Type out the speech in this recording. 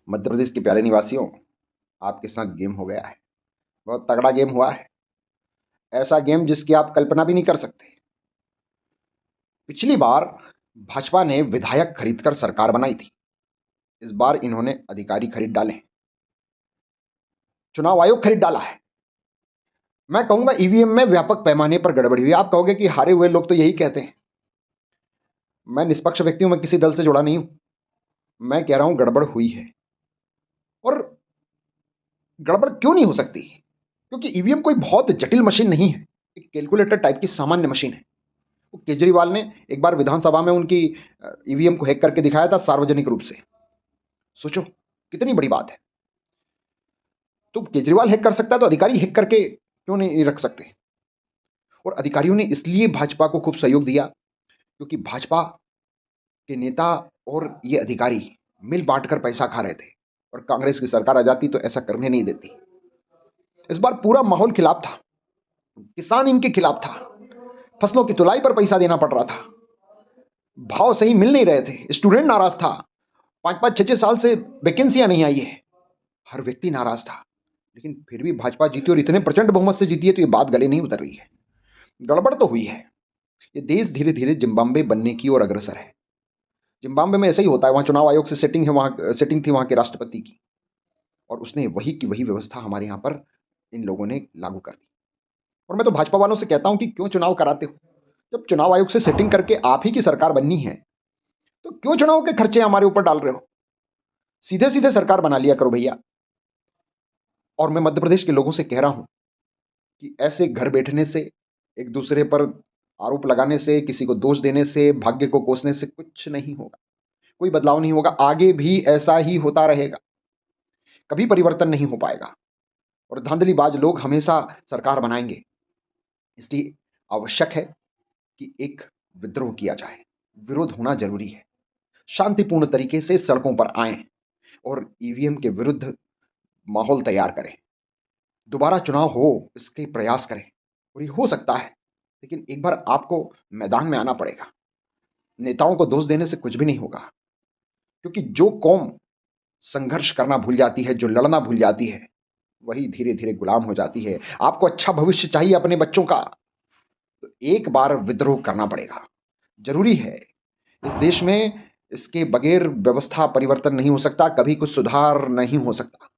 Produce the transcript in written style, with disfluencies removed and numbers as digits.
मध्य प्रदेश के प्यारे निवासियों, आपके साथ गेम हो गया है। बहुत तगड़ा गेम हुआ है। ऐसा गेम जिसकी आप कल्पना भी नहीं कर सकते। पिछली बार भाजपा ने विधायक खरीदकर सरकार बनाई थी। इस बार इन्होंने अधिकारी खरीद डाले हैं, चुनाव आयोग खरीद डाला है। मैं कहूंगा ईवीएम में व्यापक पैमाने पर गड़बड़ी हुई। आप कहोगे कि हारे हुए लोग तो यही कहते हैं। मैं निष्पक्ष व्यक्ति हूं, मैं किसी दल से जुड़ा नहीं हूं। मैं कह रहा हूं गड़बड़ हुई है। और गड़बड़ क्यों नहीं हो सकती? क्योंकि ईवीएम कोई बहुत जटिल मशीन नहीं है, एक कैलकुलेटर टाइप की सामान्य मशीन है। वो केजरीवाल ने एक बार विधानसभा में उनकी ईवीएम को हैक करके दिखाया था सार्वजनिक रूप से। सोचो कितनी बड़ी बात है। तो केजरीवाल हैक कर सकता है तो अधिकारी हैक करके क्यों नहीं रख सकते? और अधिकारियों ने इसलिए भाजपा को खूब सहयोग दिया क्योंकि भाजपा के नेता और ये अधिकारी मिल बांट कर पैसा खा रहे थे, और कांग्रेस की सरकार आ जाती तो ऐसा करने नहीं देती। इस बार पूरा माहौल खिलाफ था। किसान इनके खिलाफ था। फसलों की तुलाई पर पैसा देना पड़ रहा था। भाव सही मिल नहीं रहे थे। स्टूडेंट नाराज था। 5-5 6-6 साल से वैकेंसियां नहीं आई है। हर व्यक्ति नाराज था। लेकिन फिर भी भाजपा जीती, और इतने प्रचंड बहुमत से जीती है तो ये बात गले नहीं उतर रही है। गड़बड़ तो हुई है। ये देश धीरे धीरे जिम्बाब्वे बनने की ओर अग्रसर है। जिम्बाब्वे में ऐसा ही होता है। वहां चुनाव आयोग से सेटिंग है, वहां सेटिंग थी वहां के राष्ट्रपति की, और उसने वही की वही व्यवस्था हमारे यहां पर इन लोगों ने लागू कर दी। और मैं तो भाजपा वालों से कहता हूं कि क्यों चुनाव कराते हो? जब चुनाव आयोग से सेटिंग करके आप ही की सरकार बननी है तो क्यों चुनाव के खर्चे हमारे ऊपर डाल रहे हो? सीधे सीधे सरकार बना लिया करो भैया। और मैं मध्य प्रदेश के लोगों से कह रहा हूं कि ऐसे घर बैठने से, एक दूसरे पर आरोप लगाने से, किसी को दोष देने से, भाग्य को कोसने से कुछ नहीं होगा। कोई बदलाव नहीं होगा। आगे भी ऐसा ही होता रहेगा। कभी परिवर्तन नहीं हो पाएगा। और धांधलीबाज लोग हमेशा सरकार बनाएंगे। इसलिए आवश्यक है कि एक विद्रोह किया जाए। विरोध होना जरूरी है। शांतिपूर्ण तरीके से सड़कों पर आएं और ईवीएम के विरुद्ध माहौल तैयार करें। दोबारा चुनाव हो इसके प्रयास करें। और ये हो सकता है, लेकिन एक बार आपको मैदान में आना पड़ेगा। नेताओं को दोष देने से कुछ भी नहीं होगा। क्योंकि जो कौम संघर्ष करना भूल जाती है, जो लड़ना भूल जाती है, वही धीरे धीरे गुलाम हो जाती है। आपको अच्छा भविष्य चाहिए अपने बच्चों का, तो एक बार विद्रोह करना पड़ेगा। जरूरी है। इस देश में इसके बगैर व्यवस्था परिवर्तन नहीं हो सकता। कभी कुछ सुधार नहीं हो सकता।